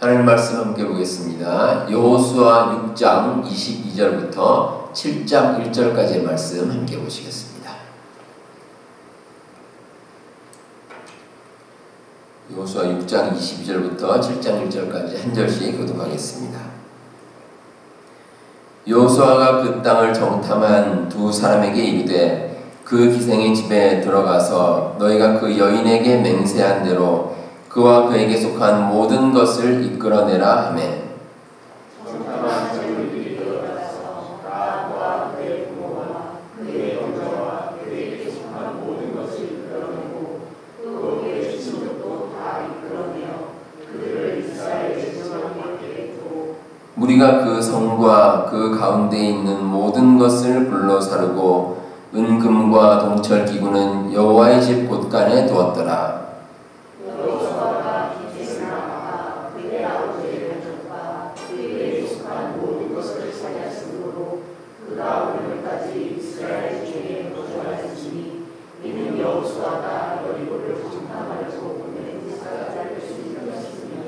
하나님 말씀 함께 보겠습니다. 여호수아 6장 22절부터 7장 1절까지의 말씀 함께 보시겠습니다. 여호수아 6장 22절부터 7장 1절까지 한 절씩 교독하겠습니다. 여호수아가 그 땅을 정탐한 두 사람에게 이르되 그 기생의 집에 들어가서 너희가 그 여인에게 맹세한 대로 그와 그에게 속한 모든 것을 이끌어내라 하매 정탐한 저희들이 들어가서 아합과 그의 부모와 그의 형제와 그에게 속한 모든 것을 이끌어내고 또 그의 친족도 다 이끌어내어 그들을 이스라엘의 지방밖에 했고 무리가 그 성과 그 가운데 있는 모든 것을 불러 사르고 은금과 동철 기구는 여호와의 집 곳간에 두었더라. 여호수아가 기생을 아합과 그의 아버지의 가족과 그에게 속한 모든 것을 사냥했으므로 그가 오늘까지 이스라엘 중에 거주하였으니 이는 여호수아가 여리고를 정탐하려고 보낸 사자를 숨겼습니다.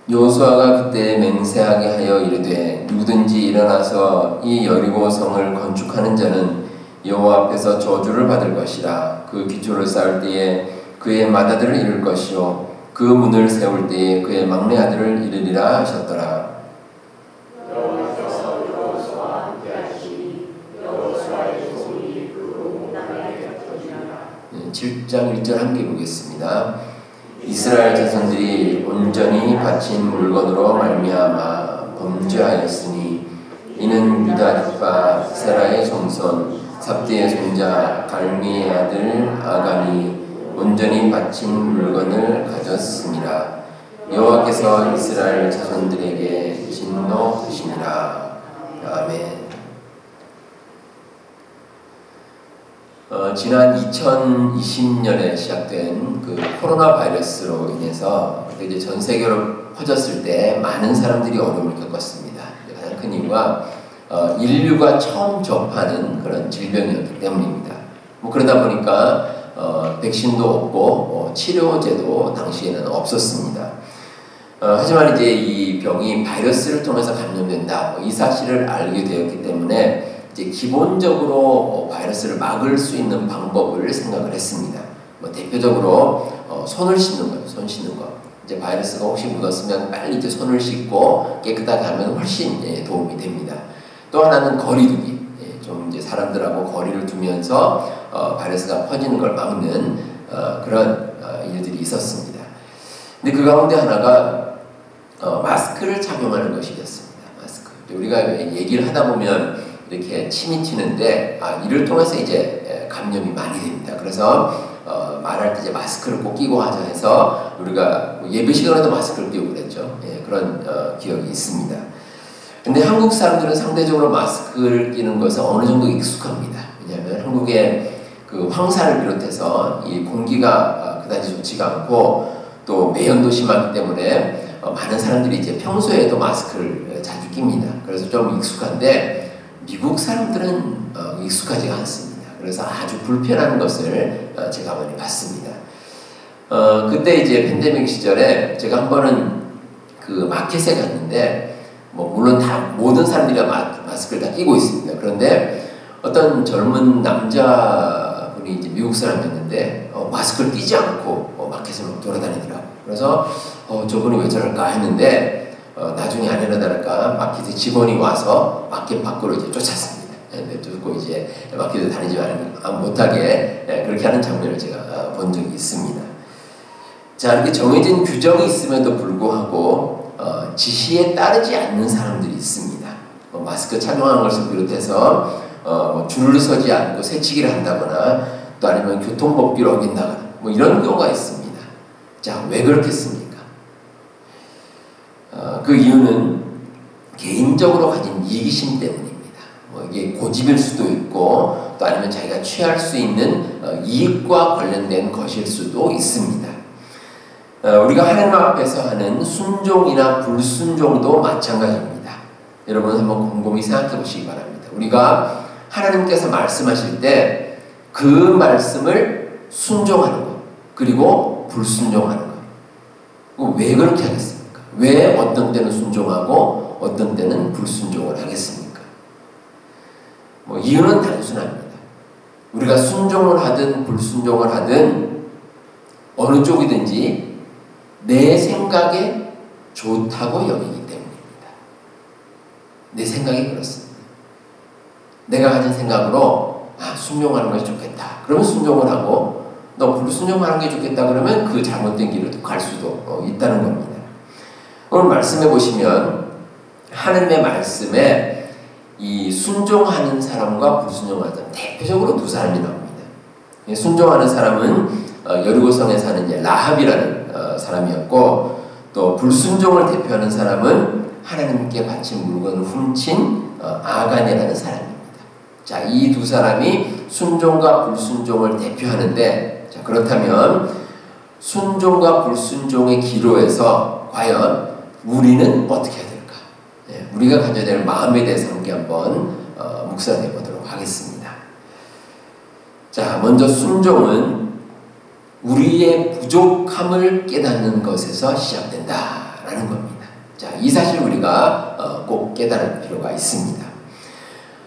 여호수아가 그때 맹세하게 하여 이르되 누구든지 일어나서 이 여리고 성을 건축하는 자는 여호와 앞에서 저주를 받을 것이라. 그 기초를 쌓을 때에 그의 맏아들을 이룰 것이요 그 문을 세울 때에 그의 막내 아들을 이르리라 하셨더라. 여호와께서 여호수아와 함께 하시니 여호수아의 조상이 그 온 땅에 흩어지니라. 7장 1절 함께 보겠습니다. 이스라엘 자손들이 온전히 바친 물건으로 말미암아 범죄하였으니 이는 유다 집파 세라의 종손 삽디의 손자 갈미의 아들 아간이 온전히 바친 물건을 가졌음이라. 여호와께서 이스라엘 자손들에게 진노하시니라. 아멘. 지난 2020년에 시작된 그 코로나 바이러스로 인해서 그때 이제 전 세계로 퍼졌을 때 많은 사람들이 어려움을 겪었습니다. 가장 큰 이유가 인류가 처음 접하는 그런 질병이었기 때문입니다. 그러다 보니까 백신도 없고 치료제도 당시에는 없었습니다. 하지만 이제 이 병이 바이러스를 통해서 감염된다 이 사실을 알게 되었기 때문에 이제 기본적으로 바이러스를 막을 수 있는 방법을 생각을 했습니다. 대표적으로 손을 씻는 거예요. 손 씻는 거. 이제 바이러스가 혹시 묻었으면 빨리 이제 손을 씻고 깨끗하게 하면 훨씬 도움이 됩니다. 또 하나는 거리두기. 좀 이제 사람들하고 거리를 두면서 바이러스가 퍼지는 걸 막는 그런 일들이 있었습니다. 근데 그 가운데 하나가 마스크를 착용하는 것이었습니다. 마스크. 우리가 얘기를 하다 보면 이렇게 침이 튀는데 이를 통해서 이제 감염이 많이 됩니다. 그래서 말할 때 이제 마스크를 꼭 끼고 하자 해서 우리가 예배 시간에도 마스크를 끼고 그랬죠. 그런 기억이 있습니다. 근데 한국 사람들은 상대적으로 마스크를 끼는 것은 어느 정도 익숙합니다. 왜냐하면 한국의 그 황사를 비롯해서 이 공기가 그다지 좋지가 않고 또 매연도 심하기 때문에 많은 사람들이 이제 평소에도 마스크를 자주 낍니다. 그래서 좀 익숙한데 미국 사람들은 익숙하지가 않습니다. 그래서 아주 불편한 것을 제가 많이 봤습니다. 그때 이제 팬데믹 시절에 제가 한 번은 그 마켓에 갔는데 물론 다 모든 사람들이 마스크를 다 끼고 있습니다. 그런데 어떤 젊은 남자분이 이제 미국 사람이었는데 마스크를 끼지 않고 마켓을 막 돌아다니더라고요. 그래서 저분이 왜 저럴까 했는데 나중에 아니나 다를까 마켓의 직원이 와서 마켓 밖으로 이제 쫓았습니다. 쫓고 이제 마켓에 다니지 못하게 그렇게 하는 장면을 제가 본 적이 있습니다. 자, 이렇게 정해진 규정이 있음에도 불구하고 지시에 따르지 않는 사람들이 있습니다. 마스크 착용하는 것을 비롯해서 줄을 서지 않고 새치기를 한다거나 또 아니면 교통법규를 어긴다거나 이런 경우가 있습니다. 자, 왜 그렇겠습니까? 그 이유는 개인적으로 가진 이기심 때문입니다. 이게 고집일 수도 있고 또 아니면 자기가 취할 수 있는 이익과 관련된 것일 수도 있습니다. 우리가 하나님 앞에서 하는 순종이나 불순종도 마찬가지입니다. 여러분 한번 곰곰이 생각해 보시기 바랍니다. 우리가 하나님께서 말씀하실 때 그 말씀을 순종하는 것 그리고 불순종하는 것 왜 그렇게 하겠습니까? 왜 어떤 때는 순종하고 어떤 때는 불순종을 하겠습니까? 이유는 단순합니다. 우리가 순종을 하든 불순종을 하든 어느 쪽이든지 내 생각에 좋다고 여기기 때문입니다. 내 생각이 그렇습니다. 내가 가진 생각으로 순종하는 것이 좋겠다. 그러면 순종을 하고 너 불순종하는 게 좋겠다 그러면 그 잘못된 길을 갈 수도 있다는 겁니다. 오늘 말씀해 보시면 하나님의 말씀에 이 순종하는 사람과 불순종하는 사람 대표적으로 두 사람이 나옵니다. 순종하는 사람은 여리고성에 사는 라합이라는 사람이었고 또 불순종을 대표하는 사람은 하나님께 바친 물건을 훔친 아간이라는 사람입니다. 자, 이 두 사람이 순종과 불순종을 대표하는데 자, 그렇다면 순종과 불순종의 기로에서 과연 우리는 어떻게 해야 될까? 우리가 가져야 될 마음에 대해서 함께 한번 묵상해 보도록 하겠습니다. 자, 먼저 순종은 우리의 부족함을 깨닫는 것에서 시작된다라는 겁니다. 자, 이 사실 우리가 꼭 깨달을 필요가 있습니다.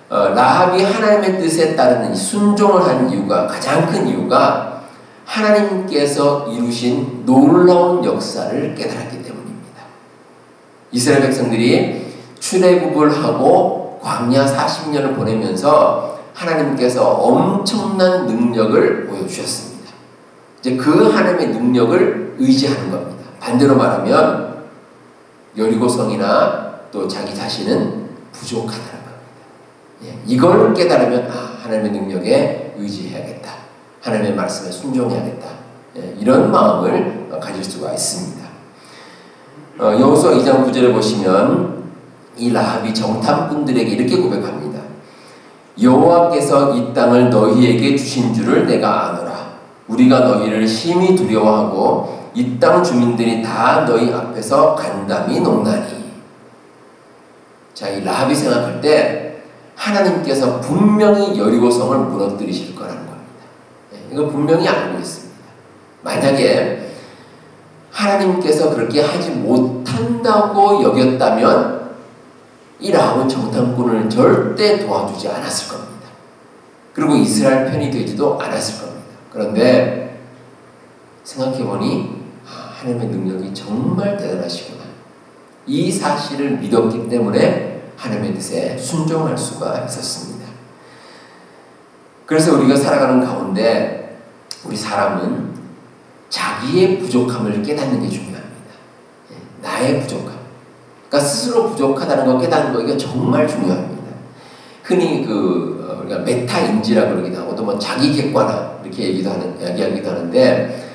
라합이 하나님의 뜻에 따르는 순종을 한 이유가 가장 큰 이유가 하나님께서 이루신 놀라운 역사를 깨달았기 때문입니다. 이스라엘 백성들이 출애굽을 하고 광야 40년을 보내면서 하나님께서 엄청난 능력을 보여주셨습니다. 이제 그 하나님의 능력을 의지하는 겁니다. 반대로 말하면 여리고성이나 또 자기 자신은 부족하다는 겁니다. 이걸 깨달으면 하나님의 능력에 의지해야겠다. 하나님의 말씀에 순종해야겠다. 이런 마음을 가질 수가 있습니다. 여호수아 2장 9절에 보시면 이 라합이 정탐꾼들에게 이렇게 고백합니다. 여호와께서 이 땅을 너희에게 주신 줄을 내가 아노라. 우리가 너희를 심히 두려워하고 이 땅 주민들이 다 너희 앞에서 간담이 녹나니. 자, 이 라합이 생각할 때 하나님께서 분명히 여리고성을 무너뜨리실 거라는 겁니다. 이거 분명히 알고 있습니다. 만약에 하나님께서 그렇게 하지 못한다고 여겼다면 이 라합은 정탐꾼을 절대 도와주지 않았을 겁니다. 그리고 이스라엘 편이 되지도 않았을 겁니다. 그런데 생각해보니 하나님의 능력이 정말 대단하시구나. 이 사실을 믿었기 때문에 하나님의 뜻에 순종할 수가 있었습니다. 그래서 우리가 살아가는 가운데 우리 사람은 자기의 부족함을 깨닫는 게 중요합니다. 나의 부족함. 그러니까 스스로 부족하다는 걸 깨닫는 거 이게 정말 중요합니다. 흔히 우리가 메타인지라고 그러기도 하고 또 자기 객관화 이렇게 이야기하기도 하는데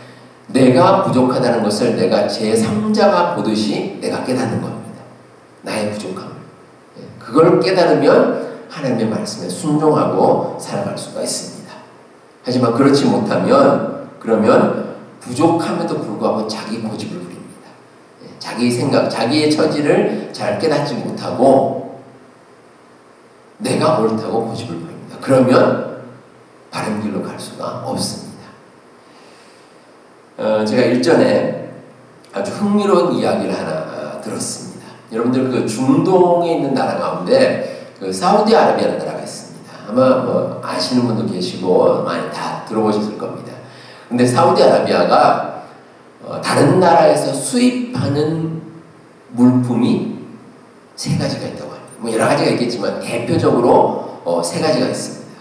내가 부족하다는 것을 내가 제3자가 보듯이 내가 깨닫는 겁니다. 나의 부족함을. 그걸 깨달으면 하나님의 말씀에 순종하고 살아갈 수가 있습니다. 하지만 그렇지 못하면 그러면 부족함에도 불구하고 자기 고집을 부립니다. 자기 생각, 자기의 처지를 잘 깨닫지 못하고 내가 옳다고 고집을 부립니다. 그러면 바른 길로 갈 수가 없습니다. 제가 일전에 아주 흥미로운 이야기를 하나 들었습니다. 여러분들 그 중동에 있는 나라 가운데 그 사우디아라비아라는 나라가 있습니다. 아마 아시는 분도 계시고 많이 다 들어보셨을 겁니다. 근데 사우디아라비아가 다른 나라에서 수입하는 물품이 세 가지가 있다고 합니다. 여러 가지가 있겠지만 대표적으로 세 가지가 있습니다.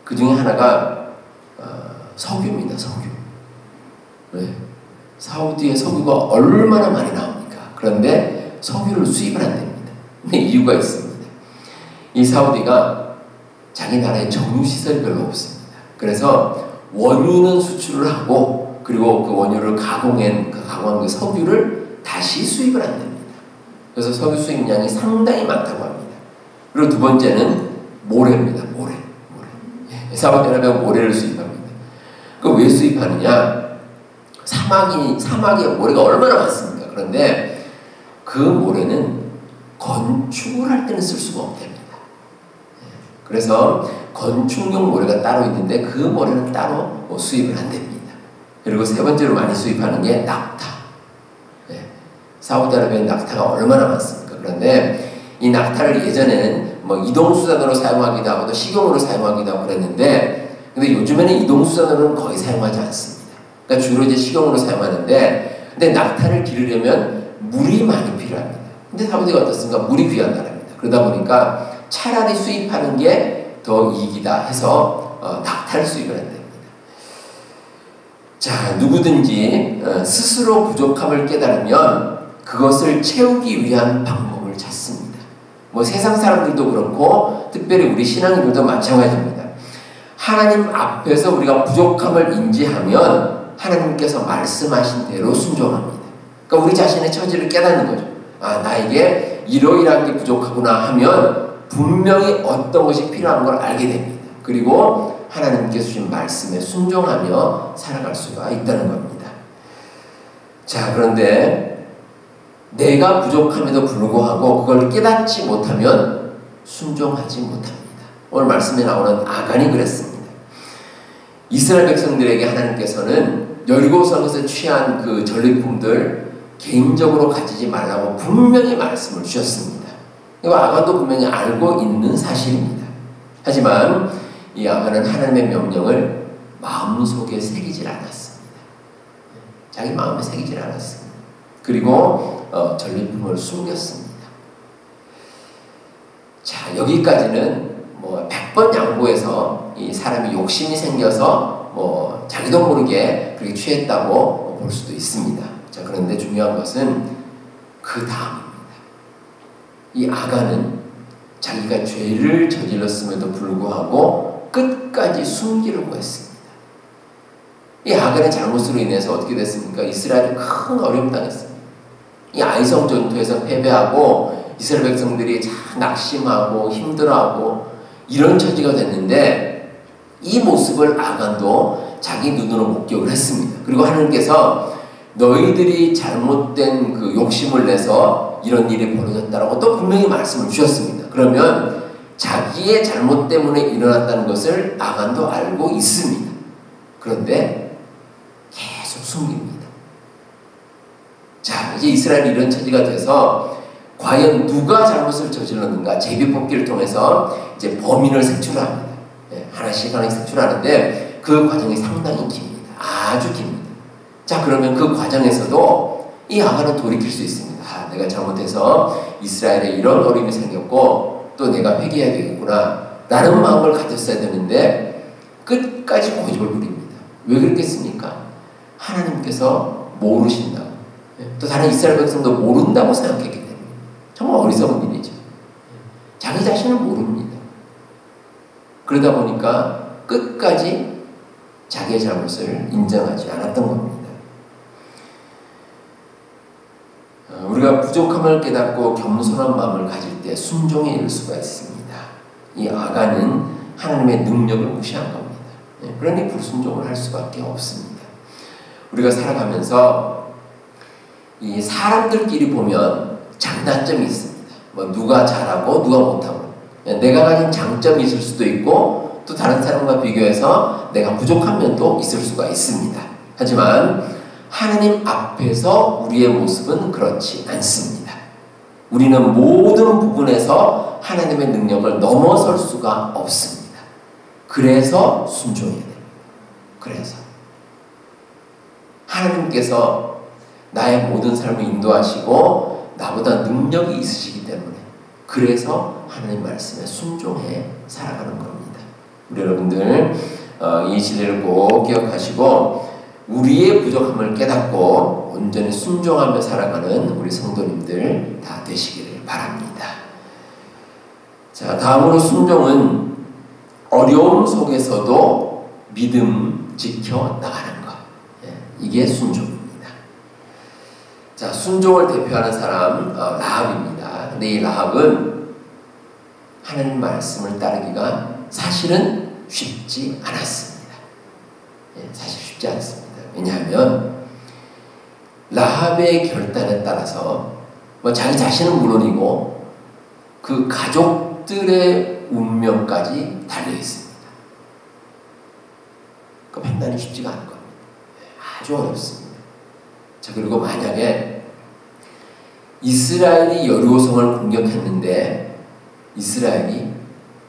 그 중에 하나가 석유입니다. 석유. 네. 사우디의 석유가 얼마나 많이 나옵니까? 그런데 석유를 수입을 안 됩니다. 이유가 있습니다. 이 사우디가 자기 나라에 정유시설이 별로 없습니다. 그래서 원유는 수출을 하고 그리고 그 원유를 가공한 그 석유를 다시 수입을 안 됩니다. 그래서 석유 수입량이 상당히 많다고 합니다. 그리고 두 번째는 모래입니다. 모래. 사우디아라비아가 모래를 수입합니다. 그 왜 수입하느냐? 사막에 모래가 얼마나 많습니까? 그런데 그 모래는 건축을 할 때는 쓸 수가 없답니다. 그래서 건축용 모래가 따로 있는데 그 모래는 따로 수입을 안 됩니다. 그리고 세 번째로 많이 수입하는 게 낙타. 사우디아라비아에 낙타가 얼마나 많습니까? 그런데 이 낙타를 예전에는 뭐 이동수단으로 사용하기도 하고 또 식용으로 사용하기도 하고 그랬는데, 근데 요즘에는 이동수단으로는 거의 사용하지 않습니다. 그러니까 주로 이제 식용으로 사용하는데, 근데 낙타를 기르려면 물이 많이 필요합니다. 근데 사우디가 어떻습니까? 물이 귀한 나라입니다. 그러다 보니까 차라리 수입하는 게 더 이익이다 해서 낙타를 수입을 한답니다. 자, 누구든지 스스로 부족함을 깨달으면 그것을 채우기 위한 방법을 찾습니다. 뭐 세상 사람들도 그렇고 특별히 우리 신앙인들도 마찬가지입니다. 하나님 앞에서 우리가 부족함을 인지하면 하나님께서 말씀하신 대로 순종합니다. 그러니까 우리 자신의 처지를 깨닫는 거죠. 아, 나에게 이러이러한 게 부족하구나 하면 분명히 어떤 것이 필요한 걸 알게 됩니다. 그리고 하나님께서 주신 말씀에 순종하며 살아갈 수가 있다는 겁니다. 자, 그런데 내가 부족함에도 불구하고 그걸 깨닫지 못하면 순종하지 못합니다. 오늘 말씀에 나오는 아간이 그랬습니다. 이스라엘 백성들에게 하나님께서는 여리고성에서 취한 그 전리품들 개인적으로 가지지 말라고 분명히 말씀을 주셨습니다. 이거 아간도 분명히 알고 있는 사실입니다. 하지만 이 아간은 하나님의 명령을 마음속에 새기질 않았습니다. 자기 마음에 새기질 않았습니다. 그리고 전리품을 숨겼습니다. 자, 여기까지는 뭐 100번 양보해서 이 사람이 욕심이 생겨서 뭐 자기도 모르게 그렇게 취했다고 볼 수도 있습니다. 자, 그런데 중요한 것은 그 다음입니다. 이 아간은 자기가 죄를 저질렀음에도 불구하고 끝까지 숨기려고 했습니다. 이 아간의 잘못으로 인해서 어떻게 됐습니까? 이스라엘이 큰 어려움 당했습니다. 이 아이성 전투에서 패배하고 이스라엘 백성들이 참 낙심하고 힘들어하고 이런 처지가 됐는데, 이 모습을 아간도 자기 눈으로 목격을 했습니다. 그리고 하나님께서 너희들이 잘못된 그 욕심을 내서 이런 일이 벌어졌다라고 또 분명히 말씀을 주셨습니다. 그러면 자기의 잘못 때문에 일어났다는 것을 아간도 알고 있습니다. 그런데 계속 숨깁니다. 자, 이제 이스라엘이 이런 처지가 돼서 과연 누가 잘못을 저질렀는가 제비뽑기를 통해서 이제 범인을 색출합니다. 하나씩 색출하는데 그 과정이 상당히 깁니다. 아주 깁니다. 자, 그러면 그 과정에서도 이 아간은 돌이킬 수 있습니다. 아, 내가 잘못해서 이스라엘에 이런 어려움이 생겼고 또 내가 회개해야 되겠구나 라는 마음을 가졌어야 되는데 끝까지 고집을 부립니다. 왜 그랬겠습니까? 하나님께서 모르신다고, 또 다른 이스라엘 백성도 모른다고 생각했기 때문에. 정말 어리석은 일이죠. 자기 자신을 모릅니다. 그러다 보니까 끝까지 자기의 잘못을 인정하지 않았던 겁니다. 우리가 부족함을 깨닫고 겸손한 마음을 가질 때 순종에 이를 수가 있습니다. 이 아간은 하나님의 능력을 무시한 겁니다. 그러니 불순종을 할 수밖에 없습니다. 우리가 살아가면서 이 사람들끼리 보면 장단점이 있습니다. 뭐 누가 잘하고 누가 못하고, 내가 가진 장점이 있을 수도 있고 또 다른 사람과 비교해서 내가 부족한 면도 있을 수가 있습니다. 하지만 하나님 앞에서 우리의 모습은 그렇지 않습니다. 우리는 모든 부분에서 하나님의 능력을 넘어설 수가 없습니다. 그래서 순종해야 됩니다. 그래서 하나님께서 나의 모든 삶을 인도하시고 나보다 능력이 있으시기 때문에, 그래서 하나님 말씀에 순종해 살아가는 겁니다. 우리 여러분들 이 진리를 꼭 기억하시고 우리의 부족함을 깨닫고 온전히 순종하며 살아가는 우리 성도님들 다 되시기를 바랍니다. 자, 다음으로 순종은 어려움 속에서도 믿음 지켜 나가는 것. 이게 순종입니다. 자, 순종을 대표하는 사람 라합입니다. 근데 이 라합은 하나님 말씀을 따르기가 사실은 쉽지 않았습니다. 사실 쉽지 않습니다. 왜냐하면 라합의 결단에 따라서 뭐 자기 자신은 물론이고 그 가족들의 운명까지 달려 있습니다. 그 판단이 쉽지가 않은 겁니다. 아주 어렵습니다. 자, 그리고 만약에 이스라엘이 여리고성을 공격했는데 이스라엘이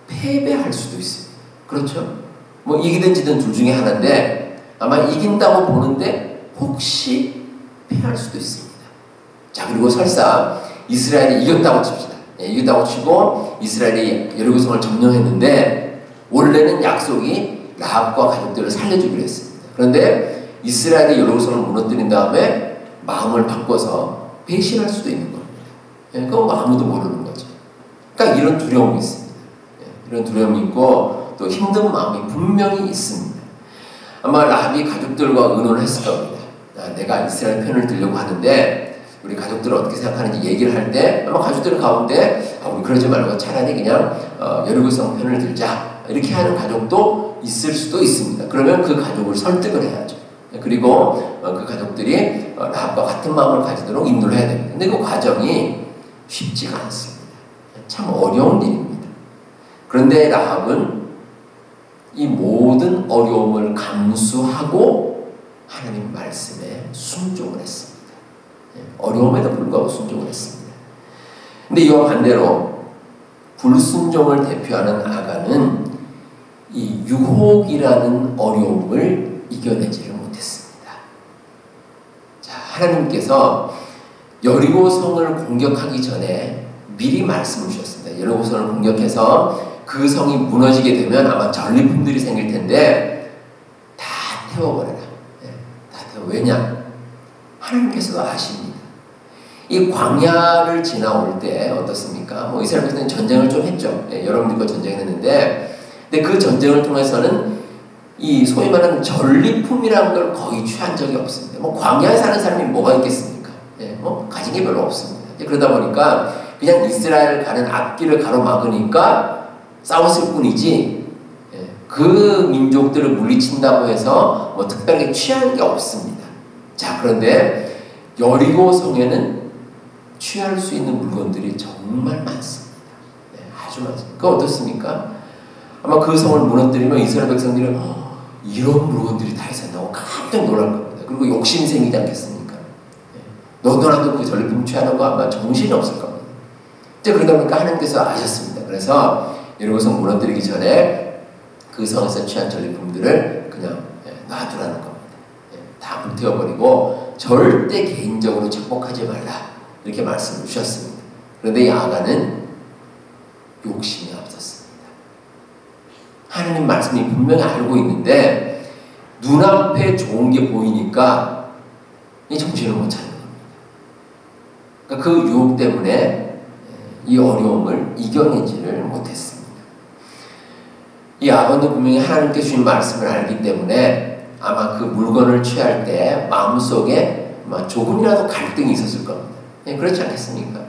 패배할 수도 있습니다. 그렇죠? 뭐 이기든 지든 둘 중에 하나인데 아마 이긴다고 보는데 혹시 패할 수도 있습니다. 자, 그리고 설사 이스라엘이 이겼다고 칩시다. 이겼다고 치고 이스라엘이 여리고성을 점령했는데 원래는 약속이 라합과 가족들을 살려주기로 했습니다. 그런데 이스라엘이 여리고성을 무너뜨린 다음에 마음을 바꿔서 배신할 수도 있는 겁니다. 그건 아무도 모르는 거죠. 그러니까 이런 두려움이 있습니다. 이런 두려움이 있고 또 힘든 마음이 분명히 있습니다. 아마 라합이 가족들과 의논을 했을 겁니다. 내가 이스라엘 편을 들려고 하는데 우리 가족들은 어떻게 생각하는지 얘기를 할 때 아마 가족들 가운데 우리 그러지 말고 차라리 그냥 여리고성 편을 들자 이렇게 하는 가족도 있을 수도 있습니다. 그러면 그 가족을 설득을 해야죠. 그리고 그 가족들이 라합과 같은 마음을 가지도록 인도를 해야 됩니다. 근데 그 과정이 쉽지가 않습니다. 참 어려운 일입니다. 그런데 라합은 이 모든 어려움을 감수하고 하나님 말씀에 순종을 했습니다. 어려움에도 불구하고 순종을 했습니다. 근데 이와 반대로 불순종을 대표하는 아간은 이 유혹이라는 어려움을 이겨내지를 못했습니다. 자, 하나님께서 여리고성을 공격하기 전에 미리 말씀을 주셨습니다. 여리고성을 공격해서 그 성이 무너지게 되면 아마 전리품들이 생길 텐데 다 태워버려라. 다 태워. 왜냐? 하나님께서도 아십니다. 이 광야를 지나올 때 어떻습니까? 뭐 이스라엘에서는 전쟁을 좀 했죠. 여러분들과 전쟁을 했는데, 근데 그 전쟁을 통해서는 이 소위 말하는 전리품이라는 걸 거의 취한 적이 없습니다. 뭐 광야에 사는 사람이 뭐가 있겠습니까? 뭐 가진 게 별로 없습니다. 그러다 보니까 그냥 이스라엘 가는 앞길을 가로막으니까 싸웠을 뿐이지, 그 민족들을 물리친다고 해서 뭐 특별하게 취한 게 없습니다. 자, 그런데 여리고성에는 취할 수 있는 물건들이 정말 많습니다. 아주 많습니다. 그거 어떻습니까? 아마 그 성을 무너뜨리면 이스라엘 백성들이 이런 물건들이 다 있었다고 깜짝 놀랄 겁니다. 그리고 욕심이 생기지 않겠습니까? 너도나도 그 전리품 취하는 거 아마 정신이 없을 겁니다. 그러다 보니까 하나님께서 아셨습니다. 그래서 여리고성 무너뜨리기 전에 그 성에서 취한 전리품들을 그냥 놔두라는 겁니다. 다 불태워버리고 절대 개인적으로 착복하지 말라 이렇게 말씀을 주셨습니다. 그런데 이 아간은 욕심이 앞섰습니다. 하나님 말씀이 분명히 알고 있는데 눈앞에 좋은 게 보이니까 이 정신을 못 차리는 겁니다. 그러니까 그 유혹 때문에 이 어려움을 이겨내지를 못했습니다. 이 아간도 분명히 하나님께 주신 말씀을 알기 때문에 아마 그 물건을 취할 때 마음속에 아마 조금이라도 갈등이 있었을 겁니다. 그렇지 않겠습니까?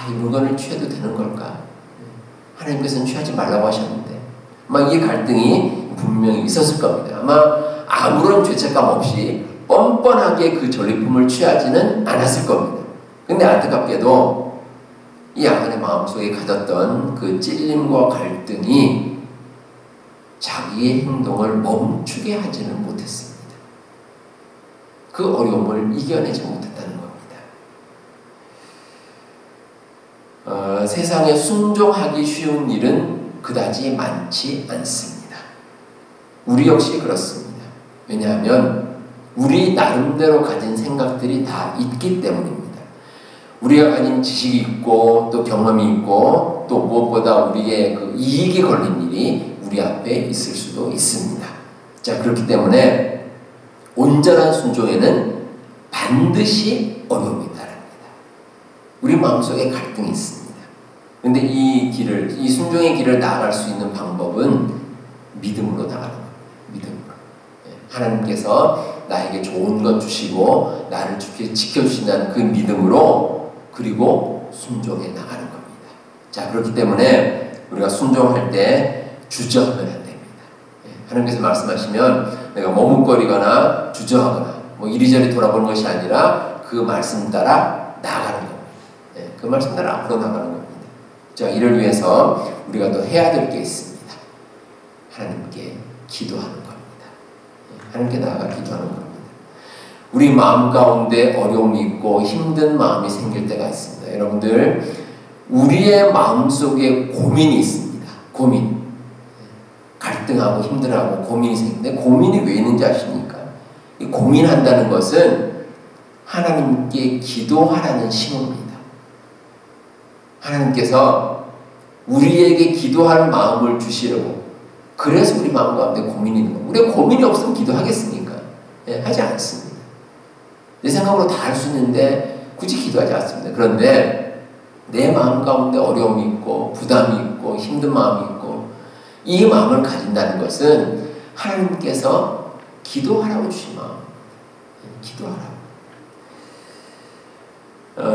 이 물건을 취해도 되는 걸까? 하나님께서는 취하지 말라고 하셨는데 아마 이 갈등이 분명히 있었을 겁니다. 아마 아무런 죄책감 없이 뻔뻔하게 그 전리품을 취하지는 않았을 겁니다. 근데 안타깝게도 이 아간의 마음속에 가졌던 그 찔림과 갈등이 자기의 행동을 멈추게 하지는 못했습니다. 그 어려움을 이겨내지 못했다는 겁니다. 세상에 순종하기 쉬운 일은 그다지 많지 않습니다. 우리 역시 그렇습니다. 왜냐하면 우리 나름대로 가진 생각들이 다 있기 때문입니다. 우리가 가진 지식이 있고 또 경험이 있고 또 무엇보다 우리의 그 이익이 걸린 일이 우리 앞에 있을 수도 있습니다. 자, 그렇기 때문에 온전한 순종에는 반드시 어려움이 따릅니다. 우리 마음속에 갈등이 있습니다. 그런데 이 순종의 길을 나아갈 수 있는 방법은 믿음으로 나가는 겁니다. 믿음으로. 하나님께서 나에게 좋은 것 주시고 나를 지켜주신다는 그 믿음으로 그리고 순종해 나가는 겁니다. 자, 그렇기 때문에 우리가 순종할 때 주저하면 안 됩니다. 하나님께서 말씀하시면 내가 머뭇거리거나 주저하거나 뭐 이리저리 돌아보는 것이 아니라 그 말씀 따라 나아가는 겁니다. 그 말씀 따라 앞으로 나가는 겁니다. 자, 이를 위해서 우리가 또 해야 될 게 있습니다. 하나님께 기도하는 겁니다. 하나님께 나아가 기도하는 겁니다. 우리 마음 가운데 어려움이 있고 힘든 마음이 생길 때가 있습니다. 여러분들, 우리의 마음속에 고민이 있습니다. 고민. 갈등하고 힘들어하고 고민이 생기는데, 고민이 왜 있는지 아십니까? 이 고민한다는 것은 하나님께 기도하라는 신호입니다. 하나님께서 우리에게 기도할 마음을 주시려고, 그래서 우리 마음 가운데 고민이 있는 거예요. 우리가 고민이 없으면 기도하겠습니까? 예, 하지 않습니다. 내 생각으로 다 할 수 있는데 굳이 기도하지 않습니다. 그런데 내 마음 가운데 어려움이 있고 부담이 있고 힘든 마음이 있고, 이 마음을 가진다는 것은 하나님께서 기도하라고 주신 마음. 기도하라고.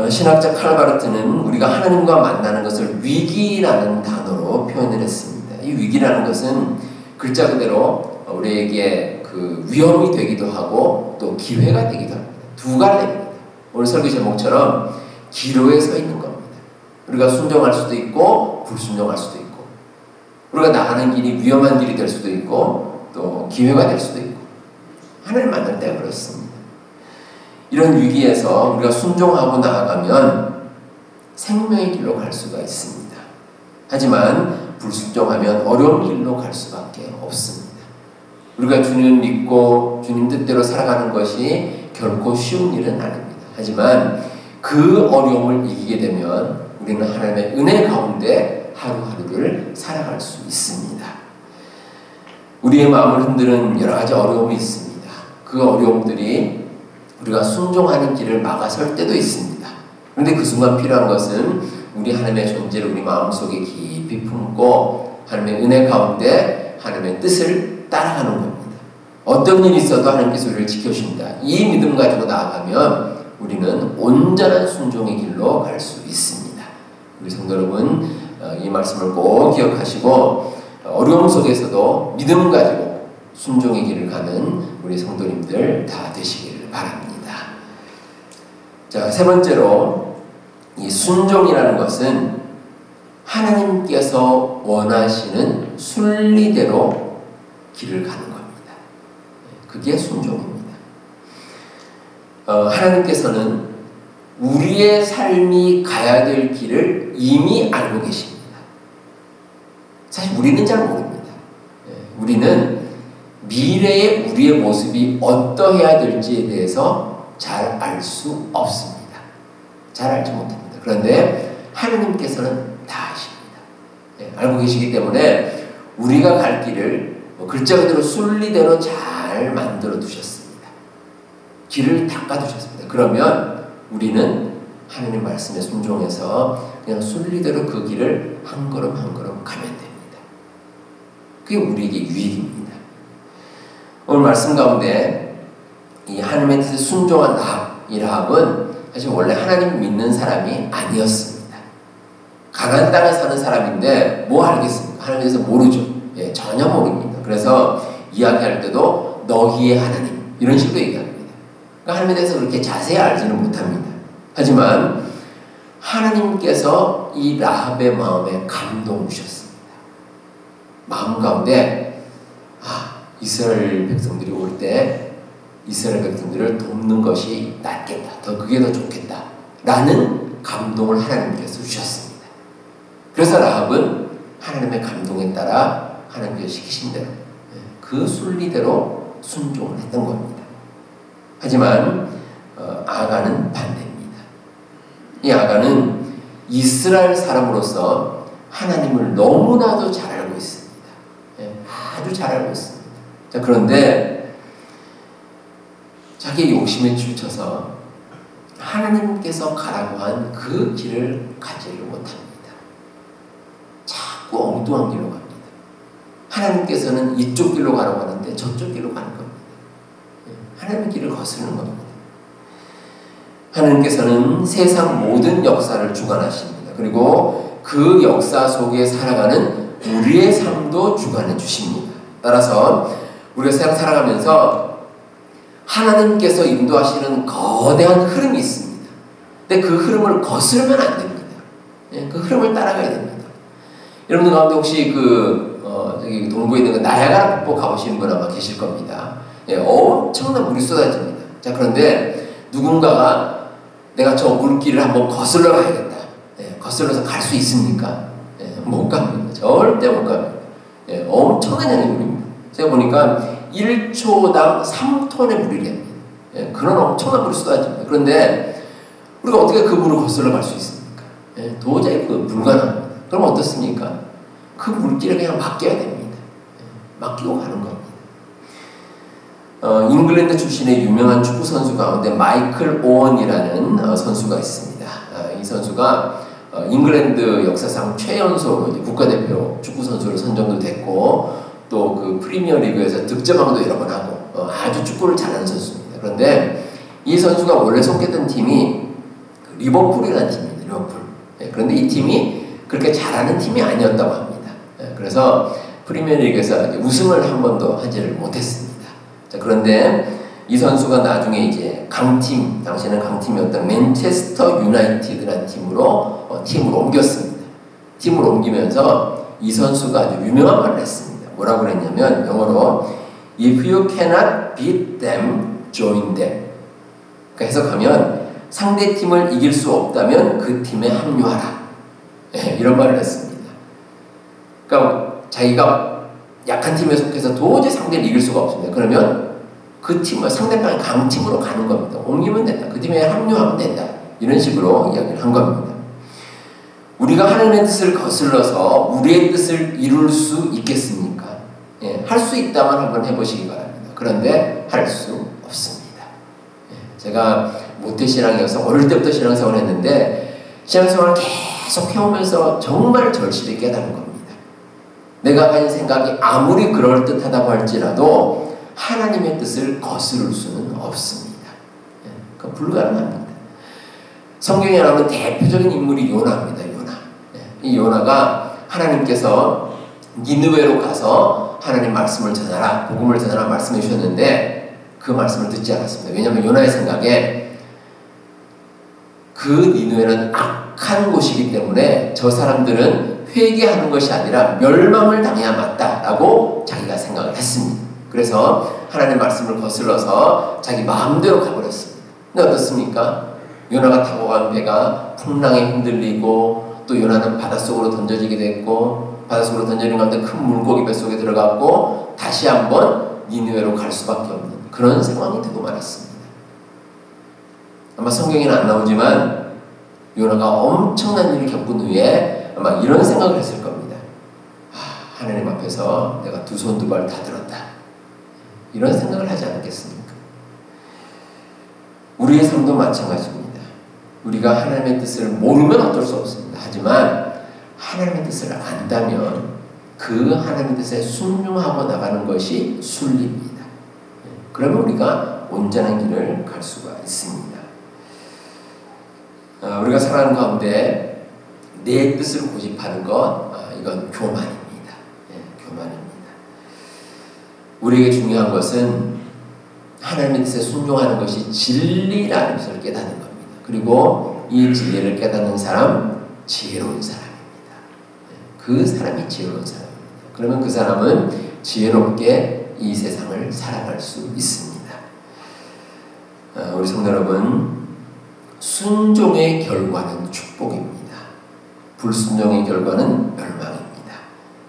신학자 칼바르트는 우리가 하나님과 만나는 것을 위기라는 단어로 표현을 했습니다. 이 위기라는 것은 글자 그대로 우리에게 그 위험이 되기도 하고 또 기회가 되기도 합니다. 두 갈래입니다. 오늘 설교 제목처럼 기로에 서 있는 겁니다. 우리가 순종할 수도 있고 불순종할 수도 있고, 우리가 나가는 길이 위험한 길이 될 수도 있고 또 기회가 될 수도 있고, 하나님 만날 때가 그렇습니다. 이런 위기에서 우리가 순종하고 나아가면 생명의 길로 갈 수가 있습니다. 하지만 불순종하면 어려운 길로 갈 수밖에 없습니다. 우리가 주님을 믿고 주님 뜻대로 살아가는 것이 결코 쉬운 일은 아닙니다. 하지만 그 어려움을 이기게 되면 우리는 하나님의 은혜 가운데 하루하루를 살아갈 수 있습니다. 우리의 마음을 흔드는 여러 가지 어려움이 있습니다. 그 어려움들이 우리가 순종하는 길을 막아설 때도 있습니다. 그런데 그 순간 필요한 것은 우리 하나님의 존재를 우리 마음속에 깊이 품고 하나님의 은혜 가운데 하나님의 뜻을 따라가는 겁니다. 어떤 일이 있어도 하나님께서 우리를 지켜주신다. 이 믿음 가지고 나아가면 우리는 온전한 순종의 길로 갈 수 있습니다. 우리 성도 여러분, 이 말씀을 꼭 기억하시고 어려움 속에서도 믿음 가지고 순종의 길을 가는 우리 성도님들 다 되시기를 바랍니다. 자, 세 번째로 이 순종이라는 것은 하나님께서 원하시는 순리대로 길을 가는 겁니다. 그게 순종입니다. 하나님께서는 우리의 삶이 가야 될 길을 이미 알고 계십니다. 사실 우리는 잘 모릅니다. 우리는 미래의 우리의 모습이 어떠해야 될지에 대해서 잘 알 수 없습니다. 잘 알지 못합니다. 그런데 하나님께서는 다 아십니다. 알고 계시기 때문에 우리가 갈 길을 글자 그대로 순리대로 잘 만들어 두셨습니다. 길을 닦아 두셨습니다. 그러면 우리는 하나님 말씀에 순종해서 그냥 순리대로 그 길을 한 걸음 한 걸음 가면 됩니다. 그게 우리에게 유익입니다. 오늘 말씀 가운데 이 하나님의 뜻에 순종한 이 라합은 사실 원래 하나님 믿는 사람이 아니었습니다. 가나안 땅에 사는 사람인데 뭐 알겠습니까? 하나님에 대해서 모르죠. 예, 전혀 모릅니다. 그래서 이야기할 때도 너희의 하나님 이런 식으로 얘기합니다. 그러니까 하나님에 대해서 그렇게 자세히 알지는 못합니다. 하지만 하나님께서 이 라합의 마음에 감동을 주셨습니다. 마음 가운데 이스라엘 백성들이 올 때 이스라엘 백성들을 돕는 것이 낫겠다. 그게 더 좋겠다. 라는 감동을 하나님께서 주셨습니다. 그래서 라합은 하나님의 감동에 따라 하나님께서 시키신 대로 그 순리대로 순종을 했던 겁니다. 하지만 아가는 반대입니다. 이 아가는 이스라엘 사람으로서 하나님을 너무나도 잘 알고 있습니다. 아주 잘 알고 있습니다. 자, 그런데 자기의 욕심에 치우쳐서 하나님께서 가라고 한 그 길을 가지를 못합니다. 자꾸 엉뚱한 길로 갑니다. 하나님께서는 이쪽 길로 가라고 하는데 저쪽 길로 가는 겁니다. 하나님의 길을 거스르는 겁니다. 하나님께서는 세상 모든 역사를 주관하십니다. 그리고 그 역사 속에 살아가는 우리의 삶도 주관해 주십니다. 따라서 우리가 세상 살아가면서 하나님께서 인도하시는 거대한 흐름이 있습니다. 근데 그 흐름을 거스르면 안 됩니다. 그 흐름을 따라가야 됩니다. 여러분들 가운데 혹시 저기 동부에 있는 나야가라 폭포 가보시는 분 아마 계실 겁니다. 엄청난 물이 쏟아집니다. 자, 그런데 누군가가 내가 저 물길을 한번 거슬러 가야겠다. 거슬러서 갈 수 있습니까? 못 갑니다. 절대 못 갑니다. 엄청난 양의 물입니다. 제가 보니까 1초당 3톤의 물이 됩니다. 그런 엄청난 물이 쏟아집니다. 그런데 우리가 어떻게 그 물을 거슬러 갈 수 있습니까? 도저히 불가능합니다. 그럼 어떻습니까? 그 물길에 그냥 맡겨야 됩니다. 맡기고 가는 겁니다. 잉글랜드 출신의 유명한 축구 선수 가운데 마이클 오원이라는 선수가 있습니다. 이 선수가 잉글랜드 역사상 최연소로 국가대표 축구 선수로 선정도 됐고 또 그 프리미어 리그에서 득점왕도 여러 번 하고 아주 축구를 잘하는 선수입니다. 그런데 이 선수가 원래 속했던 팀이 리버풀이라는 팀입니다. 리버풀. 그런데 이 팀이 그렇게 잘하는 팀이 아니었다고 합니다. 그래서 프리미어 리그에서 우승을 한 번도 하지를 못했습니다. 자, 그런데 이 선수가 나중에 이제 강팀, 당시에는 강팀이었던 맨체스터 유나이티드라는 팀으로 옮겼습니다. 팀으로 옮기면서 이 선수가 아주 유명한 말을 했습니다. 뭐라고 그랬냐면 영어로 If you cannot beat them, join them. 그러니까 해석하면 상대 팀을 이길 수 없다면 그 팀에 합류하라. 이런 말을 했습니다. 그러니까 자기가 약한 팀에 속해서 도저히 상대를 이길 수가 없습니다. 그러면 그 팀을 상대방의 강팀으로 가는 겁니다. 옮기면 된다. 그 팀에 합류하면 된다. 이런 식으로 이야기를 한 겁니다. 우리가 하나님의 뜻을 거슬러서 우리의 뜻을 이룰 수 있겠습니까? 할 수 있다면 한번 해보시기 바랍니다. 그런데 할 수 없습니다. 제가 모태신앙이어서 어릴 때부터 신앙생활을 했는데 신앙생활을 계속 해오면서 정말 절실히 깨달은 겁니다. 내가 가진 생각이 아무리 그럴듯하다고 할지라도 하나님의 뜻을 거스를 수는 없습니다. 그건 불가능합니다. 성경에 나오는 대표적인 인물이 요나입니다. 요나. 이 요나가 하나님께서 니느웨로 가서 하나님 말씀을 전하라, 복음을 전하라 말씀해 주셨는데 그 말씀을 듣지 않았습니다. 왜냐하면 요나의 생각에 그 니느웨는 악한 곳이기 때문에 저 사람들은 회개하는 것이 아니라 멸망을 당해야 맞다라고 자기가 생각을 했습니다. 그래서 하나님 말씀을 거슬러서 자기 마음대로 가버렸습니다. 근데 어떻습니까? 요나가 타고 간 배가 풍랑에 흔들리고 또 요나는 바닷속으로 던져지게 됐고 바닷속으로 던져진 가운데 큰 물고기 뱃속에 들어갔고 다시 한번 니느웨로 갈 수밖에 없는 그런 상황이 되고 말았습니다. 아마 성경에는 안 나오지만 요나가 엄청난 일을 겪은 후에 아마 이런 생각을 했을 겁니다. 하나님 앞에서 내가 두 손 두 발 다 들었다. 이런 생각을 하지 않겠습니까? 우리의 삶도 마찬가지입니다. 우리가 하나님의 뜻을 모르면 어쩔 수 없습니다. 하지만 하나님의 뜻을 안다면 그 하나님의 뜻에 순종하고 나가는 것이 순리입니다. 그러면 우리가 온전한 길을 갈 수가 있습니다. 우리가 살아가는 가운데 내 뜻을 고집하는 것, 이건 교만입니다. 교만입니다. 우리에게 중요한 것은 하나님의 뜻에 순종하는 것이 진리라는 것을 깨닫는 겁니다. 그리고 이 진리를 깨닫는 사람, 지혜로운 사람입니다. 그 사람이 지혜로운 사람입니다. 그러면 그 사람은 지혜롭게 이 세상을 살아갈 수 있습니다. 우리 성도 여러분, 순종의 결과는 축복입니다. 불순종의 결과는 멸망입니다.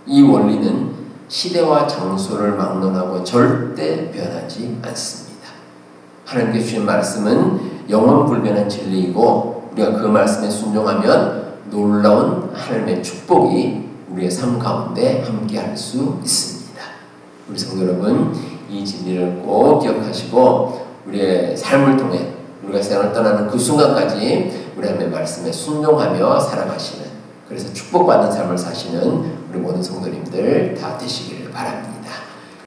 이 원리는 시대와 장소를 막론하고 절대 변하지 않습니다. 하나님께 주신 말씀은 영원불변한 진리이고 우리가 그 말씀에 순종하면 놀라운 하나님의 축복이 우리의 삶 가운데 함께할 수 있습니다. 우리 성도 여러분, 이 진리를 꼭 기억하시고 우리의 삶을 통해 우리가 세상을 떠나는 그 순간까지 우리 하나님의 말씀에 순종하며 살아가시는, 그래서 축복받는 삶을 사시는 우리 모든 성도님들 다 되시기를 바랍니다.